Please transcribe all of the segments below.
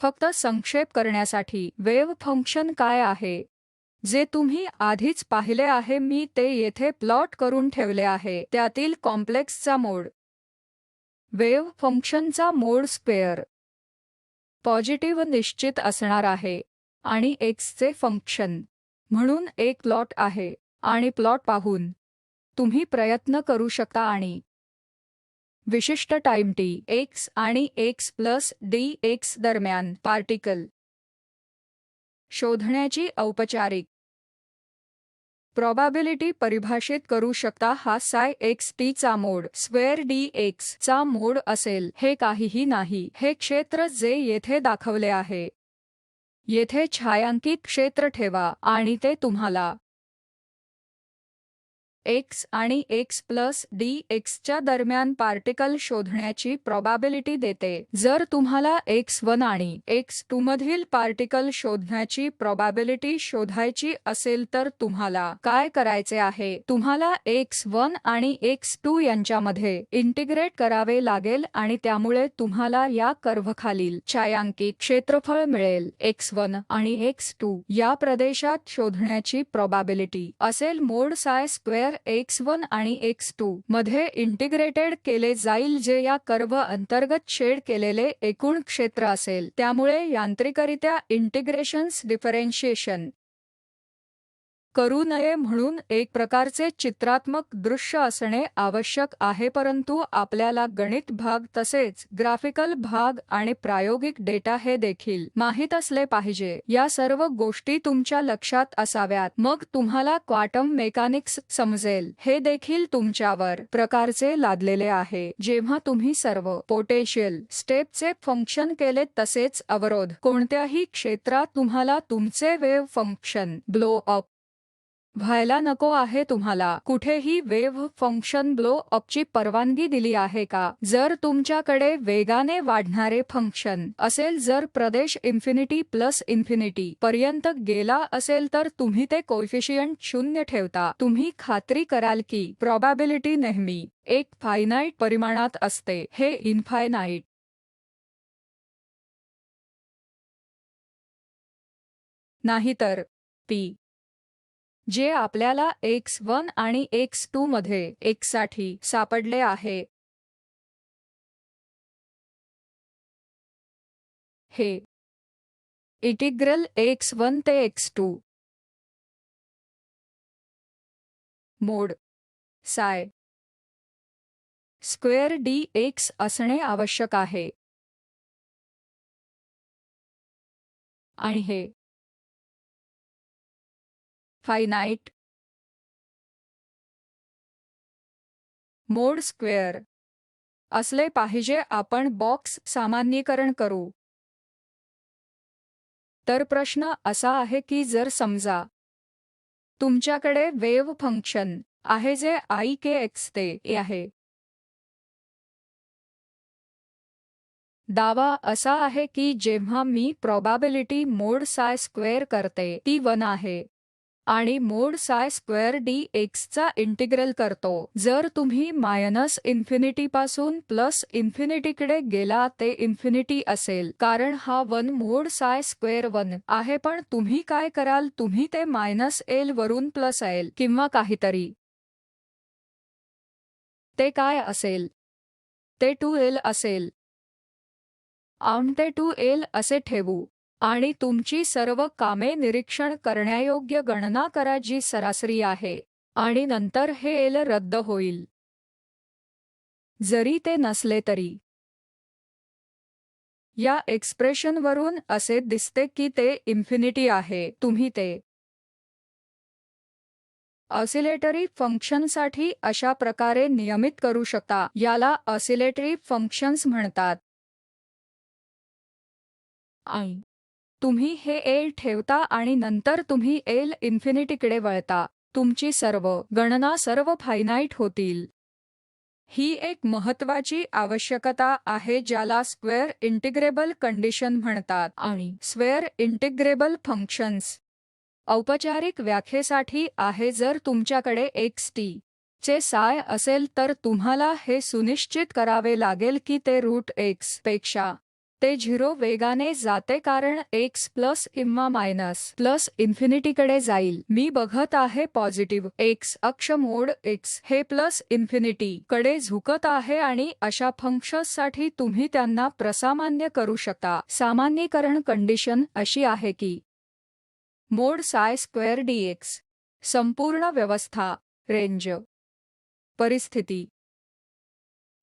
फक्त संक्षेप करण्यासाठी वेव्ह फंक्शन काय आहे जे तुम्ही आधीच पाहिले आहे, मी ते येथे प्लॉट करून ठेवले आहे. त्यातील कॉम्प्लेक्सचा मोड. वेव्ह फंक्शनचा मोड स्क्वेअर पॉझिटिव्ह निश्चित असणार आहे आणि एक्सचे फंक्शन म्हणून एक प्लॉट आहे आणि प्लॉट पाहून तुम्ही प्रयत्न करू शकता आणि विशिष्ट टाइम टी एक्स आणि एक्स प्लस डी एक्स दरम्यान पार्टिकल शोधण्याची औपचारिक प्रोबॅबिलिटी परिभाषित करू शकता. हा साय एक्स टी चा मोड स्क्वेअर डी एक्स चा मोड असेल. हे काहीही नाही, हे क्षेत्र जे येथे दाखवले आहे. येथे छायांकित क्षेत्र ठेवा आणि ते तुम्हाला एक्स आणि एक्स प्लस डी एक्सच्या दरम्यान पार्टिकल शोधण्याची प्रोबॅबिलिटी देते. जर तुम्हाला x1 आणि x2 मधील पार्टिकल शोधण्याची प्रोबॅबिलिटी शोधायची असेल तर तुम्हाला काय करायचे आहे? तुम्हाला x1 आणि x2 यांच्यामध्ये इंटिग्रेट करावे लागेल आणि त्यामुळे तुम्हाला या कर्व्हखालील छायांकित क्षेत्रफळ मिळेल. x1 आणि x2 या प्रदेशात शोधण्याची प्रोबॅबिलिटी असेल मोड साय स्क्वेअर x1 आणि x2 मध्ये इंटिग्रेटेड केले जाईल, जे या कर्व अंतर्गत शेड केलेले एकूण क्षेत्र असेल. त्यामुळे यांत्रिकरित्या इंटिग्रेशन्स डिफरेंशिएशन करू नये म्हणून एक प्रकारचे चित्रात्मक दृश्य असणे आवश्यक आहे, परंतु आपल्याला गणित भाग तसेच ग्राफिकल भाग आणि प्रायोगिक डेटा हे देखील माहीत असले पाहिजे. या सर्व गोष्टी तुमच्या लक्षात असाव्यात, मग तुम्हाला क्वांटम मेकॅनिक्स समजेल. हे देखील तुमच्यावर प्रकारचे लादलेले आहे. जेव्हा तुम्ही सर्व पोटेन्शियल स्टेपचे फंक्शन केले तसेच अवरोध कोणत्याही क्षेत्रात, तुम्हाला तुमचे वेव्ह फंक्शन ब्लो अप व्हायला नको आहे. तुम्हाला कुठेही वेव्ह फंक्शन ब्लो अपची परवानगी दिली आहे का? जर तुमच्याकडे वेगाने वाढणारे फंक्शन असेल, जर प्रदेश इन्फिनिटी प्लस इन्फिनिटी पर्यंत गेला असेल तर तुम्ही ते कोएफिशियंट 0 ठेवता. तुम्ही खात्री कराल की प्रोबॅबिलिटी नेहमी एक फायनाईट परिमाणात असते. हे इनफायनाईट नाहीतर पी जे आपल्याला x1 आणि x2 मध्ये x साठी सापडले आहे. हे इंटिग्रल x1 ते x2 मोड साय स्क्वेअर डी एक्स असणे आवश्यक आहे आणि हे फायनाईट मोड स्क्वेअर असले पाहिजे. आपण बॉक्स सामान्यीकरण करू. तर प्रश्न असा आहे की जर समजा तुमच्याकडे वेव्ह फंक्शन आहे जे i k x ते a आहे. दावा असा आहे की जेव्हा मी प्रोबॅबिलिटी मोड साय स्क्वेअर करते ती 1 आहे आणि मोड साय स्क्वेअर डी एक्सचा इंटिग्रल करतो. जर तुम्ही मायनस इन्फिनिटी पासून प्लस इन्फिनिटीकडे गेला ते इन्फिनिटी असेल, कारण हा 1 मोड साय स्क्वेअर 1 आहे. पण तुम्ही काय कराल? तुम्ही ते मायनस एल वरून प्लस एल किंवा काहीतरी. ते काय असेल? ते 2l असेल. ते 2l असे ठेवू आणि तुमची सर्व कामे निरीक्षण करण्यायोग्य गणना करा जी सरासरी आहे आणि नंतर हे एल रद्द होईल. जरी ते नसले तरी या एक्सप्रेशनवरून असे दिसते की ते इन्फिनिटी आहे. तुम्ही ते ऑसिलेटरी फंक्शनसाठी अशा प्रकारे नियमित करू शकता. याला ऑसिलेटरी फंक्शन्स म्हणतात. आणि तुम्ही हे एल ठेवता आणि नंतर तुम्ही एल इन्फिनिटीकडे वळता. तुमची सर्व गणना सर्व फायनाईट होतील. ही एक महत्त्वाची आवश्यकता आहे ज्याला स्क्वेअर इंटिग्रेबल कंडिशन म्हणतात आणि स्क्वेअर इंटिग्रेबल फंक्शन्स औपचारिक व्याख्येसाठी आहे. जर तुमच्याकडे xt चे साय असेल तर तुम्हाला हे सुनिश्चित करावे लागेल की ते रूट x पेक्षा ते 0 वेगाने जाते कारण x प्लस किंवा मायनस प्लस इन्फिनिटीकडे जाईल. मी बघत आहे पॉझिटिव्ह x अक्ष मोड x हे प्लस इन्फिनिटी कडे झुकत आहे आणि अशा फंक्शन्ससाठी तुम्ही त्यांना प्रसामान्य करू शकता. सामान्यीकरण कंडिशन अशी आहे की मोड साय स्क्वेअर dx संपूर्ण व्यवस्था रेंज परिस्थिती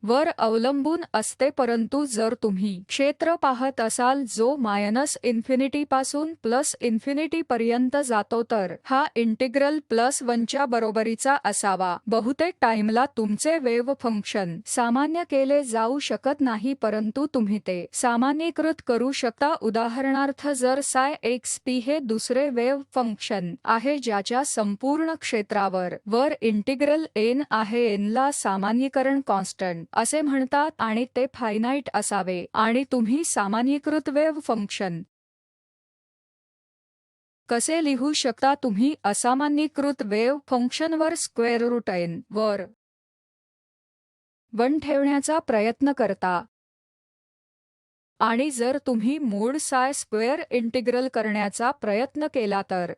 वर अवलंबून असते, परंतु जर तुम्ही क्षेत्र पाहत असाल जो मायनस इन्फिनिटी पासून प्लस इन्फिनिटी पर्यंत जातो तर हा इंटिग्रल +1च्या बरोबरीचा असावा. बहुतेक टाइमला तुमचे वेव्ह फंक्शन सामान्य केले जाऊ शकत नाही, परंतु तुम्ही ते सामान्यीकृत करू शकता. उदाहरणार्थ जर साय xt हे दुसरे वेव्ह फंक्शन आहे ज्याच्या संपूर्ण क्षेत्रावर वर इंटिग्रल n आहे, n ला सामान्यीकरण कॉन्स्टंट असे म्हणतात आणि ते फायनाईट असावे आणि तुम्ही सामान्यीकृत वेव्ह फंक्शन कसे लिहू शकता? तुम्ही असामान्यीकृत वेव्ह फंक्शनवर स्क्वेअर रूट n वर 1 ठेवण्याचा प्रयत्न करता आणि जर तुम्ही मोड साय स्क्वेअर इंटिग्रल करण्याचा प्रयत्न केला तर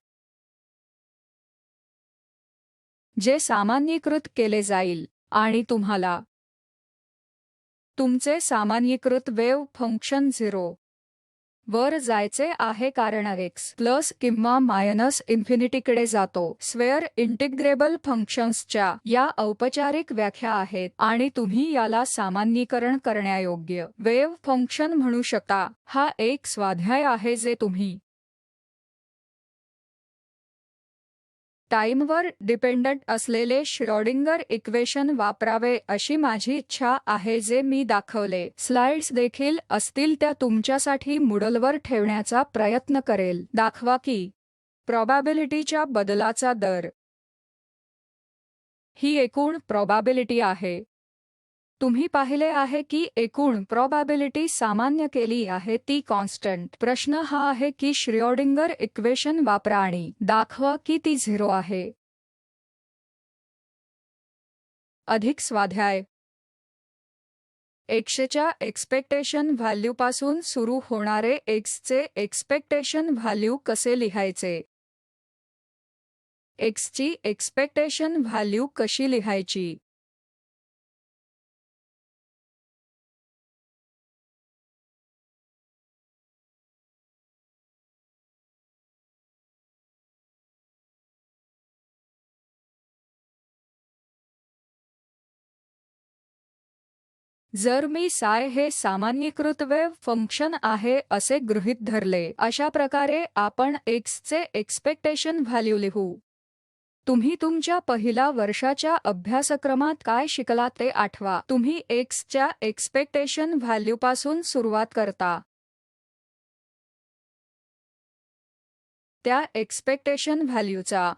जे सामान्यीकृत केले जाईल आणि तुम्हाला तुमचे सामान्यीकृत वेव्ह फंक्शन 0 वर जायचे आहे कारण x प्लस किंवा मायनस इन्फिनिटीकडे जातो. स्क्वेअर इंटिग्रेबल फंक्शन्सच्या या औपचारिक व्याख्या आहेत आणि तुम्ही याला सामान्यीकरण करण्यायोग्य वेव्ह फंक्शन म्हणू शकता. हा एक स्वाध्याय आहे जे तुम्ही टाइमवर डिपेंडंट असलेले श्रोडिंगर इक्वेशन वापरावे अशी माझी इच्छा आहे जे मी दाखवले. स्लाइड्स देखील असतील त्या तुमच्यासाठी मूडलवर ठेवण्याचा प्रयत्न करेल. दाखवा की प्रोबॅबिलिटीच्या बदलाचा दर ही एकूण प्रोबॅबिलिटी आहे. तुम्ही पाहिले आहे की एकूण प्रोबॅबिलिटी सामान्य केली आहे ती कॉन्स्टंट. प्रश्न हा आहे की श्रोडिंगर इक्वेशन वापरा आणि दाखवा की ती 0 आहे. अधिक स्वाध्याय एक्सच्या एक्सपेक्टेशन व्हॅल्यूपासून सुरू होणारे एक्सचे एक्सपेक्टेशन व्हॅल्यू कसे लिहायचे? एक्सची एक्सपेक्टेशन व्हॅल्यू कशी लिहायची? जर मी साय हे सामान्यीकृत वेव्ह फंक्शन आहे असे गृहीत धरले, अशा प्रकारे आपण एक्सचे एक्सपेक्टेशन व्हॅल्यू लिहू. तुम्ही तुमच्या पहिल्या वर्षाच्या अभ्यासक्रमात काय शिकलात ते आठवा. तुम्ही एक्सच्या एक्सपेक्टेशन व्हॅल्यूपासून सुरुवात करता. त्या एक्सपेक्टेशन व्हॅल्यूचा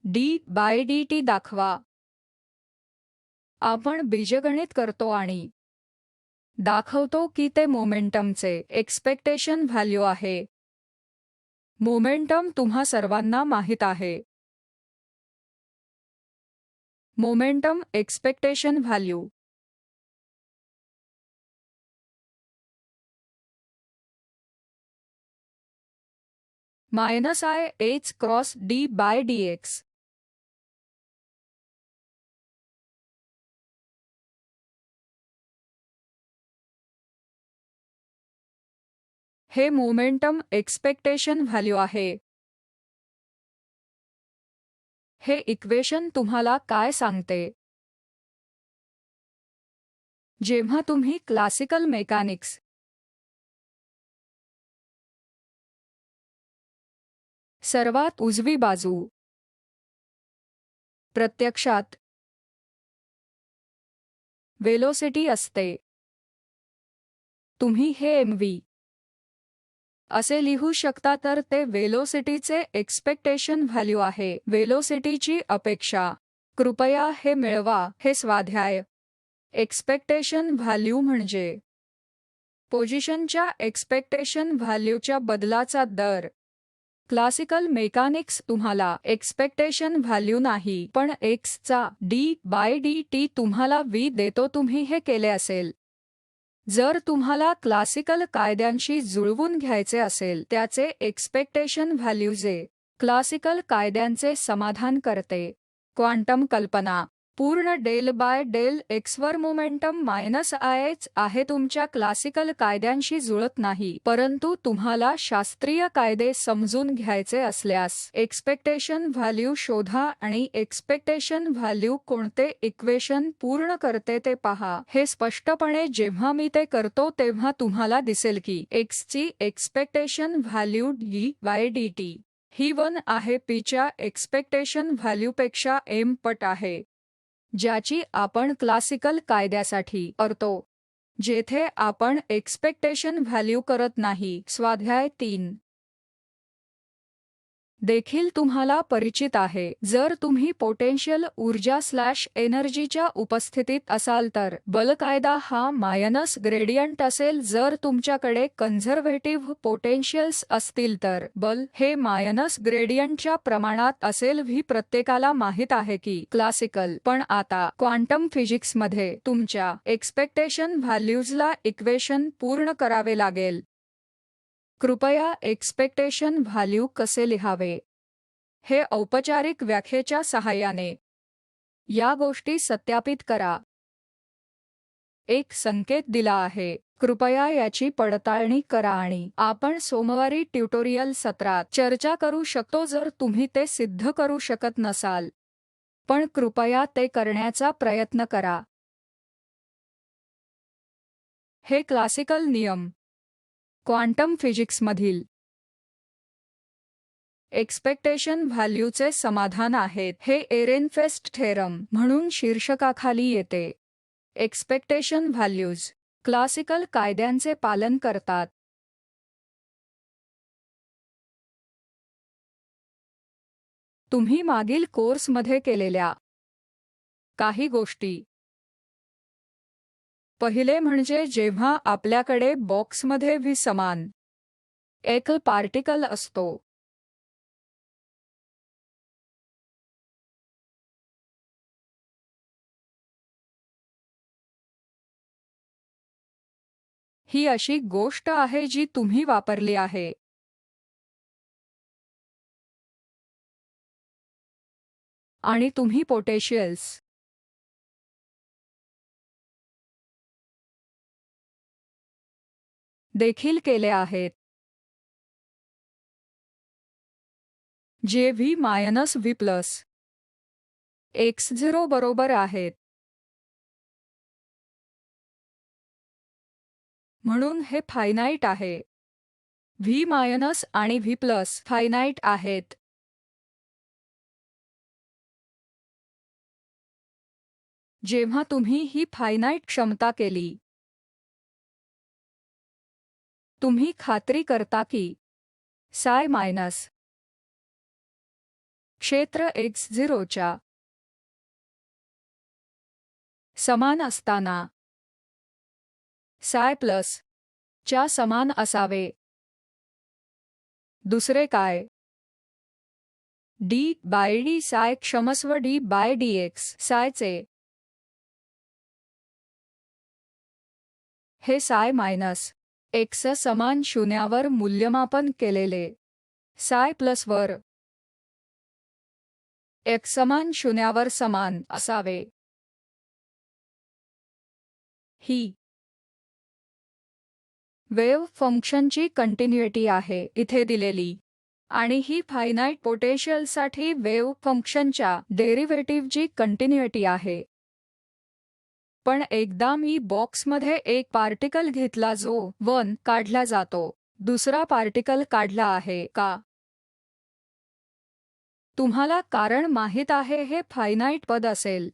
d/dt दाखवा. आपण बीजगणित करतो आणि दाखवतो की ते मोमेंटमचे एक्सपेक्टेशन व्हॅल्यू आहे. मोमेंटम तुम्हा सर्वांना माहित आहे. Momentum expectation value -i(h cross d/dx. हे मोमेंटम एक्सपेक्टेशन व्हॅल्यू आहे. हे इक्वेशन तुम्हाला काय सांगते? जेव्हा तुम्ही क्लासिकल मेकॅनिक्स सर्वात उजवी बाजू प्रत्यक्षात वेलोसिटी असते, तुम्ही हे mv असे लिहू शकता तर ते वेलोसिटीचे एक्सपेक्टेशन व्हॅल्यू आहे. वेलोसिटीची अपेक्षा. कृपया हे मिळवा. हे स्वाध्याय एक्सपेक्टेशन व्हॅल्यू म्हणजे पोझिशनच्या एक्सपेक्टेशन व्हॅल्यूच्या बदलाचा दर. क्लासिकल मेकॅनिक्स तुम्हाला एक्सपेक्टेशन व्हॅल्यू नाही पण एक्सचा d/dt तुम्हाला v देतो. तुम्ही हे केले असेल जर तुम्हाला क्लासिकल कायद्यांशी जुळवून घ्यायचे असेल त्याचे एक्सपेक्टेशन व्हॅल्यूजे क्लासिकल कायद्यांचे समाधान करते. क्वांटम कल्पना पूर्ण डेल बाय डेल एक्सवर मोमेंटम मायनस आयच आहे तुमच्या क्लासिकल कायद्यांशी जुळत नाही, परंतु तुम्हाला शास्त्रीय कायदे समजून घ्यायचे असल्यास एक्सपेक्टेशन व्हॅल्यू शोधा आणि एक्सपेक्टेशन व्हॅल्यू कोणते इक्वेशन पूर्ण करते ते पहा. हे स्पष्टपणे जेव्हा मी ते करतो तेव्हा तुम्हाला दिसेल की एक्सची एक्सपेक्टेशन व्हॅल्यू dy/dt ही 1 आहे पीच्या एक्सपेक्टेशन व्हॅल्यूपेक्षा m पट आहे, ज्याची आपण क्लासिकल कायद्यासाठी करतो, जेथे आपण एक्सपेक्टेशन व्हॅल्यू करत नाही. स्वाध्याय 3 देखील तुम्हाला परिचित आहे. जर तुम्ही पोटेन्शियल ऊर्जा एनर्जीच्या उपस्थितीत असाल तर बल कायदा हा मायनस ग्रेडियंट असेल. जर तुमच्याकडे कन्झर्व्हेटिव्ह पोटेन्शियल्स असतील तर बल हे मायनस ग्रेडियंटच्या प्रमाणात असेल. व्ही प्रत्येकाला माहित आहे की क्लासिकल, पण आता क्वांटम फिजिक्समध्ये तुमच्या एक्सपेक्टेशन व्हॅल्यूजला इक्वेशन पूर्ण करावे लागेल. कृपया एक्सपेक्टेशन व्हॅल्यू कसे लिहावे हे औपचारिक व्याख्येच्या सहाय्याने या गोष्टी सत्यापित करा. एक संकेत दिला आहे. कृपया याची पडताळणी करा आणि आपण सोमवारी ट्युटोरियल सत्रात चर्चा करू शकतो जर तुम्ही ते सिद्ध करू शकत नसाल, पण कृपया ते करण्याचा प्रयत्न करा. हे क्लासिकल नियम क्वांटम फिजिक्समधील एक्सपेक्टेशन व्हॅल्यूचे समाधान आहेत. हे एरेनफेस्ट थेरम म्हणून शीर्षकाखाली येते. एक्सपेक्टेशन व्हॅल्यूज क्लासिकल कायद्यांचे पालन करतात. तुम्ही मागील कोर्समध्ये केलेल्या काही गोष्टी. पहिले म्हणजे जेव्हा आपल्याकडे बॉक्समध्ये व्ही समान एक पार्टिकल असतो, ही अशी गोष्ट आहे जी तुम्ही वापरली आहे. आणि तुम्ही पोटेन्शियल्स देखील केले आहेत, जे v-v+ x0 बरोबर आहेत. म्हणून हे फायनाईट आहे. v- आणि v+ फायनाईट आहेत. जेव्हा तुम्ही ही फायनाईट क्षमता केली, तुम्ही खात्री करता की साय- क्षेत्र x0 च्या समान असताना साय+ च्या समान असावे. दुसरे काय? d/d साय क्षमस्व d/dx सायचे हे साय- x समान शून्यावर मूल्यमापन केलेले साय+ वर x समान शून्यावर समान असावे. ही वेव्ह फंक्शनची कंटिन्युइटी आहे इथे दिलेली, आणि ही फायनाईट पोटेन्शियलसाठी वेव्ह फंक्शनच्या डेरिव्हेटिव्हची कंटिन्युइटी आहे. पण एकदा मी बॉक्समध्ये एक पार्टिकल घेतला जो 1 काढला जातो, दुसरा पार्टिकल काढला आहे का? तुम्हाला कारण माहित आहे हे फायनाईट पद असेल.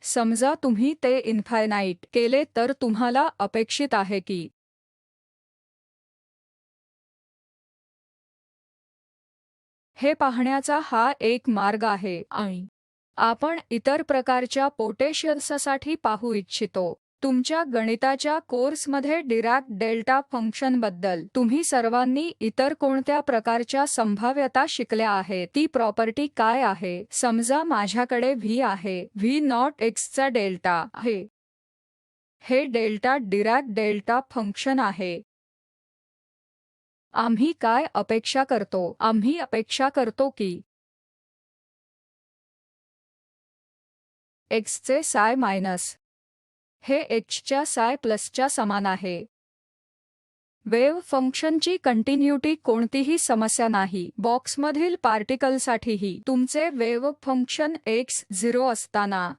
समजा तुम्ही ते इन्फायनाईट केले तर तुम्हाला अपेक्षित आहे की हे पाहण्याचा हा एक मार्ग आहे आणि आपण इतर प्रकारच्या पोटेन्शियल्ससाठी पाहू इच्छितो. तुमच्या गणिताच्या कोर्समध्ये डिराक डेल्टा फंक्शनबद्दल तुम्ही सर्वांनी इतर कोणत्या प्रकारच्या संभाव्यता शिकल्या आहेत ती प्रॉपर्टी काय आहे? समजा माझ्याकडे व्ही आहे, व्ही नॉट एक्सचा डेल्टा आहे. हे डेल्टा डिराक डेल्टा फंक्शन आहे. आम्ही काय अपेक्षा करतो? आम्ही अपेक्षा करतो की एक्सचे साय मायनस हे एक्सच्या साय प्लसच्या समान आहे. वेव्ह फंक्शनची कंटिन्युटी कोणतीही समस्या नाही. बॉक्समधील पार्टिकलसाठीही तुमचे वेव्ह फंक्शन x0 असताना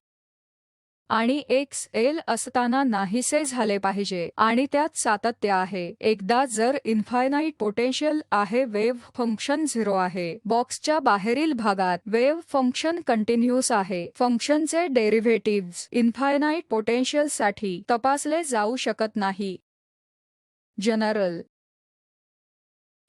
आणि xl असताना नाहीसे झाले पाहिजे आणि त्यात सातत्य आहे. एकदा जर इन्फायनाईट पोटेन्शियल आहे, वेव्ह फंक्शन 0 आहे. बॉक्सच्या बाहेरील भागात वेव्ह फंक्शन कंटिन्यूअस आहे. फंक्शनचे डेरिव्हेटिव्हज इन्फायनाईट पोटेन्शियलसाठी तपासले जाऊ शकत नाही. जनरल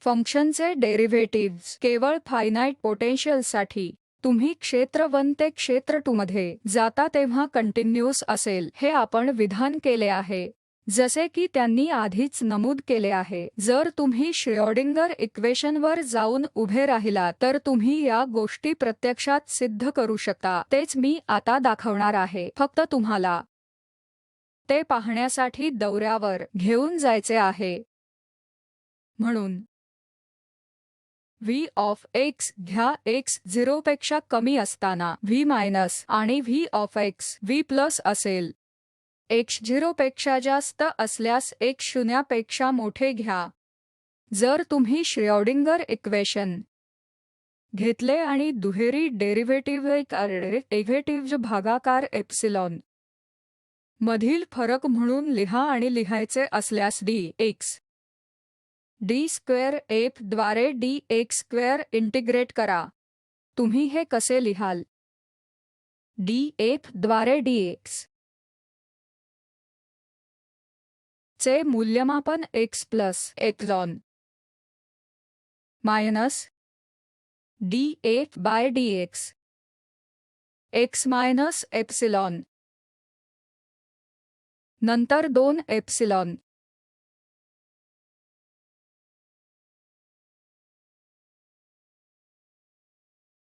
फंक्शनचे डेरिव्हेटिव्हज केवळ फायनाईट पोटेन्शियलसाठी तुम्ही क्षेत्र 1 ते क्षेत्र 2 मध्ये जाता तेव्हा कंटिन्यूअस असेल हे आपण विधान केले आहे. जसे की त्यांनी आधीच नमूद केले आहे, जर तुम्ही श्रोडिंगर इक्वेशनवर जाऊन उभे राहिलात तर तुम्ही या गोष्टी प्रत्यक्षात सिद्ध करू शकता. तेच मी आता दाखवणार आहे. फक्त तुम्हाला ते पाहण्यासाठी दौऱ्यावर घेऊन जायचे आहे. म्हणून v ऑफ x घ्या, x 0 पेक्षा कमी असताना v मायनस आणि v of x v plus असेल. x 0 पेक्षा जास्त असल्यास x 0 पेक्षा मोठे घ्या. जर तुम्ही श्रोडिंगर इक्वेशन घेतले आणि दुहेरी डेरिव्हेटिव्ह भागाकार एप्सिलॉन मधील फरक म्हणून लिहा आणि लिहायचे असल्यास dx डी स्क्वेअर एफ द्वारे dx स्क्वेअर इंटिग्रेट करा. तुम्ही हे कसे लिहाल? df द्वारे dx चे मूल्यमापन x plus epsilon minus df by dx x minus epsilon नंतर 2 एप्सिलॉन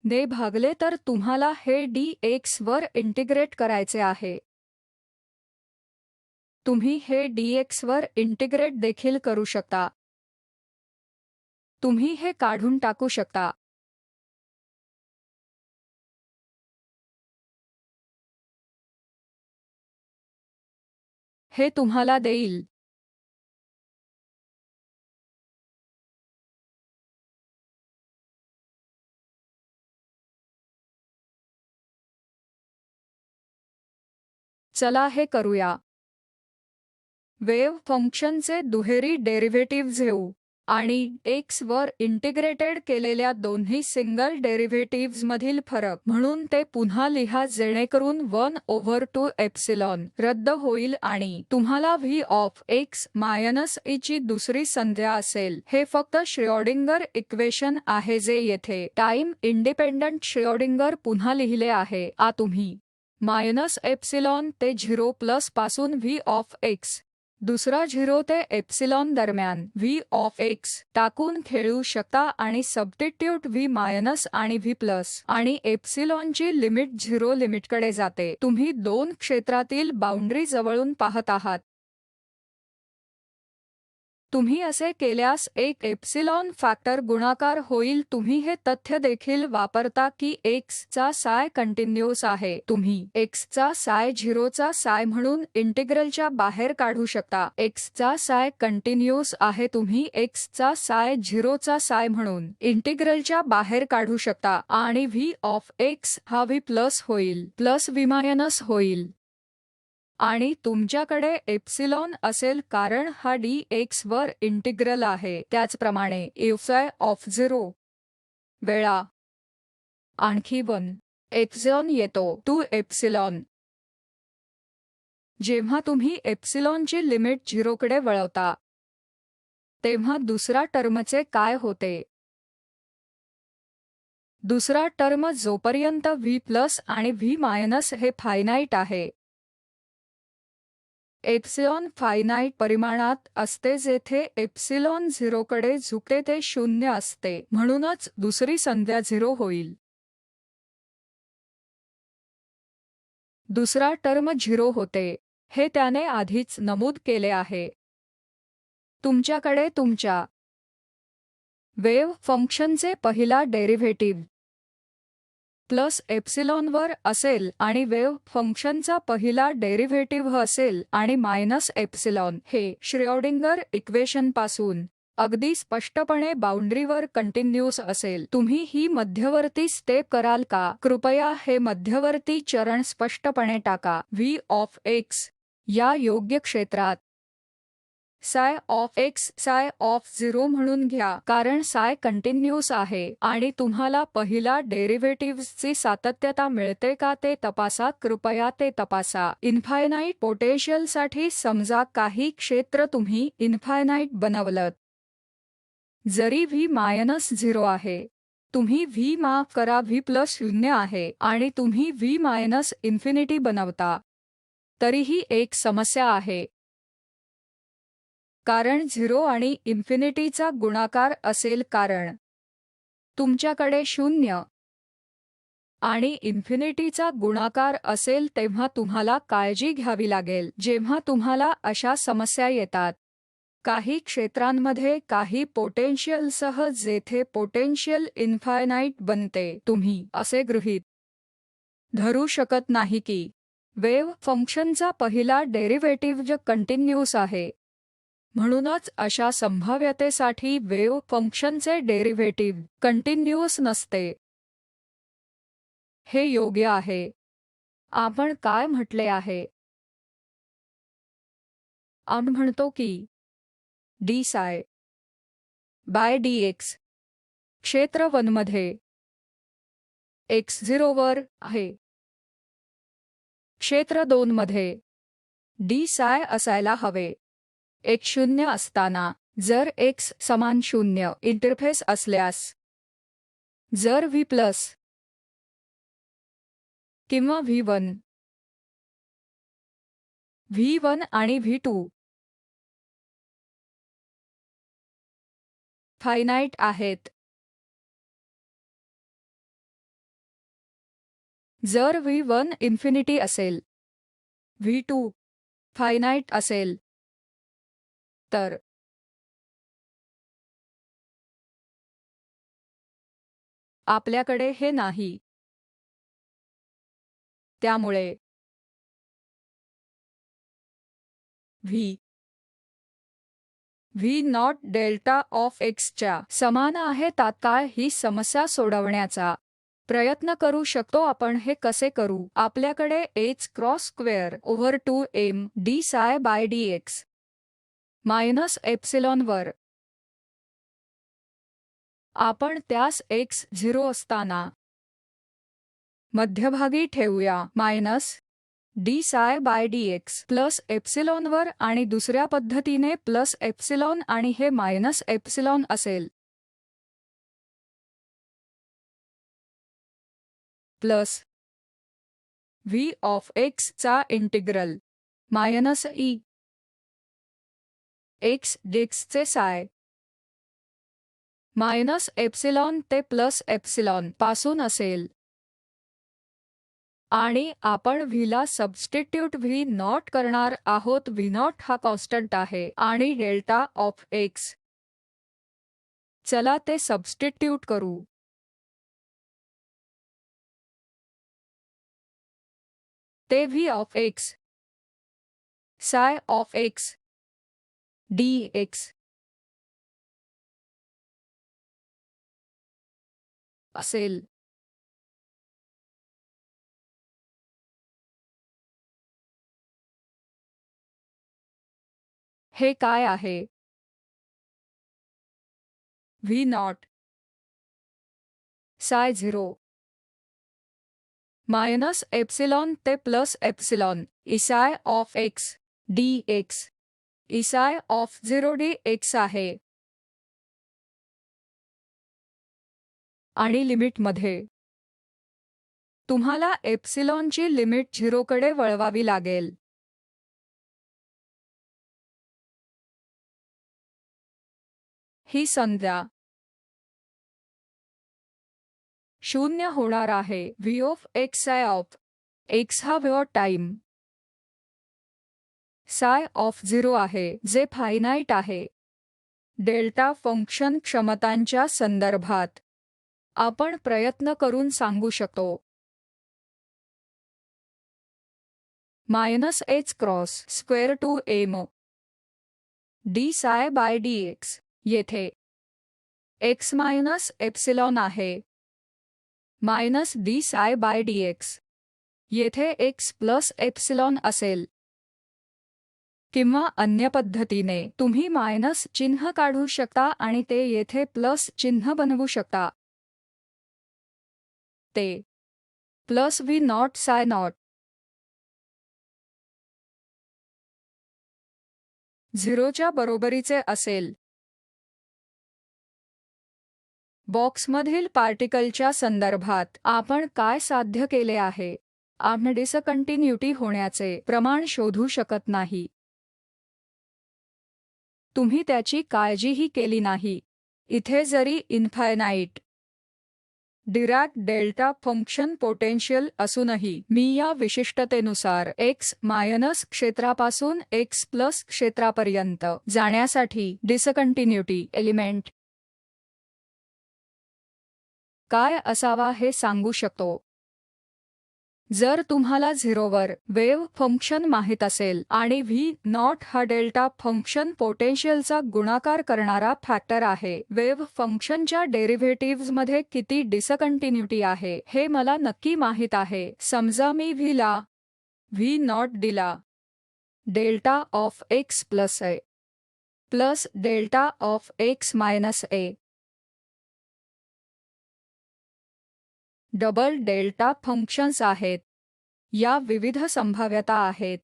ने भागले तर तुम्हाला हे dx वर इंटिग्रेट करायचे आहे. तुम्ही हे dx वर इंटिग्रेट देखील करू शकता. तुम्ही हे काढून टाकू शकता. हे तुम्हाला देईल चला हे करूया. वेव्ह फंक्शनचे दुहेरी डेरिव्हेटिव्ह घेऊ आणि x वर इंटिग्रेटेड केलेल्या दोन्ही सिंगल डेरिव्हेटिव्हज मधील फरक म्हणून ते पुन्हा लिहा, जेणेकरून 1/2 एप्सिलॉन रद्द होईल आणि तुम्हाला v of x minus e ची दुसरी संज्ञा असेल. हे फक्त श्रोडिंगर इक्वेशन आहे जे येथे टाइम इंडिपेंडंट श्रोडिंगर पुन्हा लिहिले आहे. आ तुम्ही मायनस एप्सिलॉन ते 0 प्लस पासून v ऑफ x दुसरा 0 ते एप्सिलॉन दरम्यान v ऑफ x टाकून खेळू शकता आणि सबस्टिट्यूट v मायनस आणि v प्लस आणि एप्सिलॉनची लिमिट 0 लिमिटकडे जाते. तुम्ही 2 क्षेत्रातील बाउंड्री जवळून पाहत आहात. तुम्ही असे केल्यास एक एप्सिलॉन फॅक्टर गुणाकार होईल. तुम्ही हे तथ्य देखील वापरता की x चा साय कंटिन्यूअस आहे. तुम्ही x चा साय 0 चा साय म्हणून इंटिग्रलच्या बाहेर काढू शकता. x चा साय कंटिन्यूअस आहे. तुम्ही x चा साय 0 चा साय म्हणून इंटिग्रलच्या बाहेर काढू शकता आणि v ऑफ x हा v प्लस होईल, प्लस v मायनस होईल. आणि तुमच्याकडे एप्सिलॉन असेल कारण हा dx वर इंटिग्रल आहे. त्याचप्रमाणे f ऑफ 0 वेळा आणखी 1 एप्सिलॉन येतो 2 एप्सिलॉन. जेव्हा तुम्ही एप्सिलॉनची लिमिट 0 कडे वळवता तेव्हा दुसरा टर्मचे काय होते? दुसरा टर्म जोपर्यंत v प्लस आणि v मायनस हे फायनाईट आहे एप्सिलॉन फायनाईट परिमाणात असते जेथे एप्सिलॉन 0 कडे झुकते ते 0 असते, म्हणूनच दुसरी संज्ञा 0 होईल. दुसरा टर्म 0 होते, हे त्याने आधीच नमूद केले आहे. तुमच्याकडे तुमच्या वेव्ह फंक्शनचे पहिला डेरिव्हेटिव्ह प्लस एप्सिलॉनवर असेल आणि वेव्ह फंक्शनचा पहिला डेरिव्हेटिव्ह असेल आणि मायनस एप्सिलॉन हे श्रोडिंगर इक्वेशनपासून अगदी स्पष्टपणे बाउंड्रीवर कंटिन्यूअस असेल. तुम्ही ही मध्यवर्ती स्टेप कराल का? कृपया हे मध्यवर्ती चरण स्पष्टपणे टाका. व्ही ऑफ एक्स या योग्य क्षेत्रात साय ऑफ एक्स साय ऑफ 0 म्हणून घ्या, कारण साय कंटिन्यूअस आहे आणि तुम्हाला पहिला डेरिव्हेटिव्हची सातत्यता मिळते का ते तपासा. कृपया ते तपासा. इन्फायनाईट पोटेन्शियलसाठी समजा काही क्षेत्र तुम्ही इन्फायनाईट बनवलत. जरी व्ही मायनस 0 आहे, तुम्ही व्ही माफ करा व्ही प्लस 0 आहे आणि तुम्ही व्ही मायनस इन्फिनिटी बनवता, तरीही एक समस्या आहे. कारण 0 आणि इन्फिनिटीचा गुणाकार असेल, कारण तुमच्याकडे 0 आणि इन्फिनिटीचा गुणाकार असेल तेव्हा तुम्हाला काळजी घ्यावी लागेल जेव्हा तुम्हाला अशा समस्या येतात. काही क्षेत्रांमध्ये काही पोटेन्शियलसह जेथे पोटेन्शियल इन्फायनाईट बनते, तुम्ही असे गृहीत धरू शकत नाही की वेव्ह फंक्शनचा पहिला डेरिव्हेटिव्ह कंटिन्यूअस आहे. म्हणूनच अशा संभाव्यतेसाठी वेव्ह फंक्शनचे डेरिव्हेटिव्ह कंटिन्यूअस नसते. हे योग्य आहे. आपण काय म्हटले आहे? आपण म्हणतो की D psi by D x क्षेत्र 1 मध्ये x0 वर आहे. क्षेत्र 2 मध्ये डी साय असायला हवे. x 0 असताना जर x समान 0 इंटरफेस असल्यास, जर v प्लस किंवा v1 आणि v2 फायनाईट आहेत, जर v1 इन्फिनिटी असेल, v2 फायनाईट असेल, तर आपल्याकडे हे नाही. त्यामुळे व्ही नॉट डेल्टा ऑफ एक्सच्या समान आहे. तात्काळ ही समस्या सोडवण्याचा प्रयत्न करू शकतो. आपण हे कसे करू? आपल्याकडे H cross square over 2m D psi by D X minus epsilon वर आपण त्यास x 0 असताना मध्यभागी ठेवूया, minus D psi by D X plus एप्सिलॉनवर आणि दुसऱ्या पद्धतीने प्लस एप्सिलॉन आणि हे मायनस एप्सिलॉन असेल. प्लस व्ही ऑफ एक्स चा इंटिग्रल मायनस ई एक्स डिक्सचे साय मायनस एप्सिलॉन ते प्लस एप्सिलॉन पासून असेल. आणि आपण व्हीला सबस्टिट्यूट व्ही नॉट करणार आहोत. व्ही नॉट हा कॉन्स्टंट आहे आणि डेल्टा ऑफ एक्स. चला ते सबस्टिट्यूट करू. ते व्ही ऑफ एक्स साय ऑफ एक्स डी एक्स असेल. हे काय आहे? व्ही नॉट साय 0 मायनस एप्सिलॉन ते plus epsilon Isaiah of x D x Isaiah of 0 D x आहे. आणि लिमिटमध्ये तुम्हाला एप्सिलॉनची लिमिट 0 कडे वळवावी लागेल. ही संज्ञा 0 होणार आहे. v of x psi of x हा वेळ टाइम psi ऑफ 0 आहे जे फायनाईट आहे. डेल्टा फंक्शन क्षमतांच्या संदर्भात आपण प्रयत्न करून सांगू शकतो -h cross square two m d psi by dx येथे x मायनस एप्सिलॉन आहे -d psi बाय dx येथे x प्लस एप्सिलॉन असेल किंवा अन्य पद्धतीने तुम्ही मायनस चिन्ह काढू शकता आणि ते येथे प्लस चिन्ह बनवू शकता. ते plus v nought psi nought 0च्या बरोबरीचे असेल. बॉक्समधील पार्टिकलच्या संदर्भात आपण काय साध्य केले आहे? आपण डिसकंटिन्युटी होण्याचे प्रमाण शोधू शकत नाही. तुम्ही त्याची काळजीही केली नाही. इथे जरी infinite Dirac delta function potential असूनही मी या विशिष्टतेनुसार x मायनस क्षेत्रापासून x प्लस क्षेत्रापर्यंत जाण्यासाठी डिसकंटिन्युटी एलिमेंट काय असावा हे सांगू शकतो. जर तुम्हाला 0 वर वेव्ह फंक्शन माहित असेल आणि v नॉट हा डेल्टा फंक्शन पोटेन्शियलचा गुणाकार करणारा फॅक्टर आहे, वेव्ह फंक्शनच्या डेरिव्हेटिव्हजमध्ये किती डिसकंटिन्युटी आहे हे मला नक्की माहित आहे. समजा मी v ला v नॉट दिला delta of x plus a plus delta of x minus a double delta functions आहेत. या विविध संभाव्यता आहेत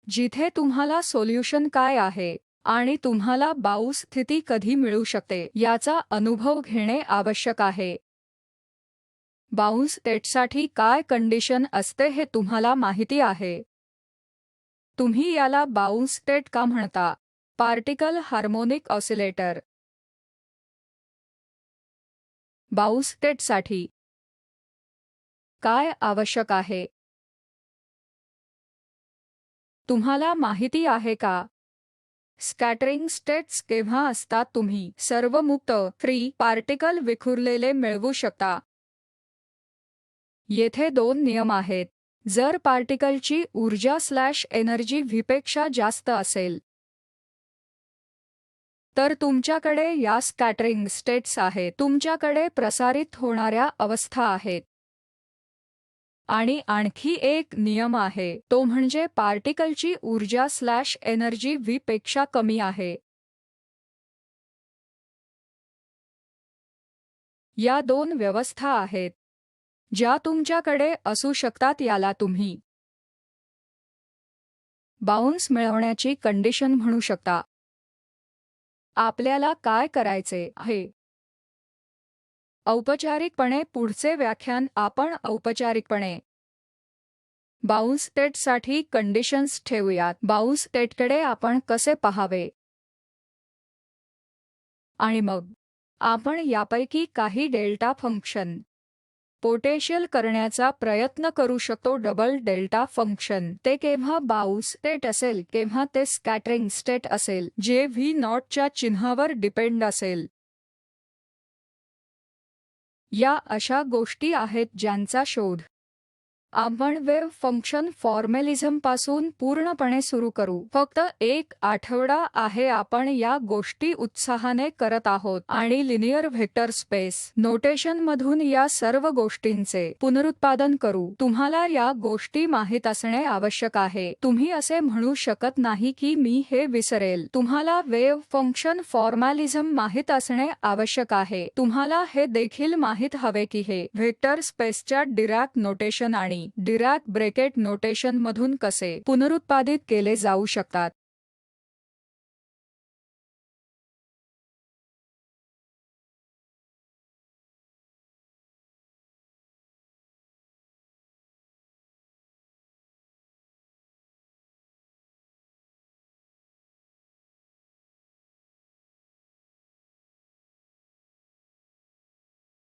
जिथे तुम्हाला सोल्युशन काय आहे आणि तुम्हाला बाउंस स्थिती कधी मिळू शकते याचा अनुभव घेणे आवश्यक आहे. बाउंस स्टेटसाठी काय कंडिशन असते हे तुम्हाला माहिती आहे. तुम्ही याला बाउंस स्टेट का म्हणता? पार्टिकल हार्मोनिक ऑसिलेटर बाउंस स्टेटसाठी काय आवश्यक आहे? तुम्हाला माहिती आहे का? स्कॅटरिंग स्टेट्स केव्हा असतात? तुम्ही सर्व मुक्त फ्री पार्टिकल विखुरलेले मिळवू शकता. येथे 2 नियम आहेत. जर पार्टिकलची ऊर्जा एनर्जी व्हीपेक्षा जास्त असेल तर तुमच्याकडे या स्कॅटरिंग स्टेट्स आहेत. तुमच्याकडे प्रसारित होणाऱ्या अवस्था आहेत. आणि आणखी एक नियम आहे, तो म्हणजे पार्टिकलची ऊर्जा एनर्जी v पेक्षा कमी आहे. या 2 व्यवस्था आहेत ज्या तुमच्याकडे असू शकतात. याला तुम्ही बाउंस मिळवण्याची कंडिशन म्हणू शकता. आपल्याला काय करायचे आहे? औपचारिकपणे पुढचे व्याख्यान आपण औपचारिकपणे बाउंस स्टेटसाठी कंडिशन्स ठेवूयात. बाउंस स्टेटकडे आपण कसे पाहावे आणि मग आपण यापैकी काही डेल्टा फंक्शन पोटेन्शियल करण्याचा प्रयत्न करू शकतो. डबल डेल्टा फंक्शन ते केव्हा बाउंस स्टेट असेल केव्हा ते स्कॅटरिंग स्टेट असेल जे v नॉटच्या चिन्हावर डिपेंड असेल. या अशा गोष्टी आहेत ज्यांचा शोध आपण वेव्ह फंक्शन फॉर्मॅलिझमपासून पूर्णपणे सुरू करू. फक्त 1 आठवडा आहे आपण या गोष्टी उत्साहाने करत आहोत आणि लिनियर व्हेक्टर स्पेस नोटेशनमधून या सर्व गोष्टींचे पुनरुत्पादन करू. तुम्हाला या गोष्टी माहीत असणे आवश्यक आहे. तुम्ही असे म्हणू शकत नाही की मी हे विसरेल. तुम्हाला वेव्ह फंक्शन फॉर्मॅलिझम माहीत असणे आवश्यक आहे. तुम्हाला हे देखील माहीत हवे की हे व्हेक्टर स्पेसच्या डिरॅक नोटेशन आणि डिरॅक ब्रॅकेट नोटेशनमधून कसे पुनरुत्पादित केले जाऊ शकतात.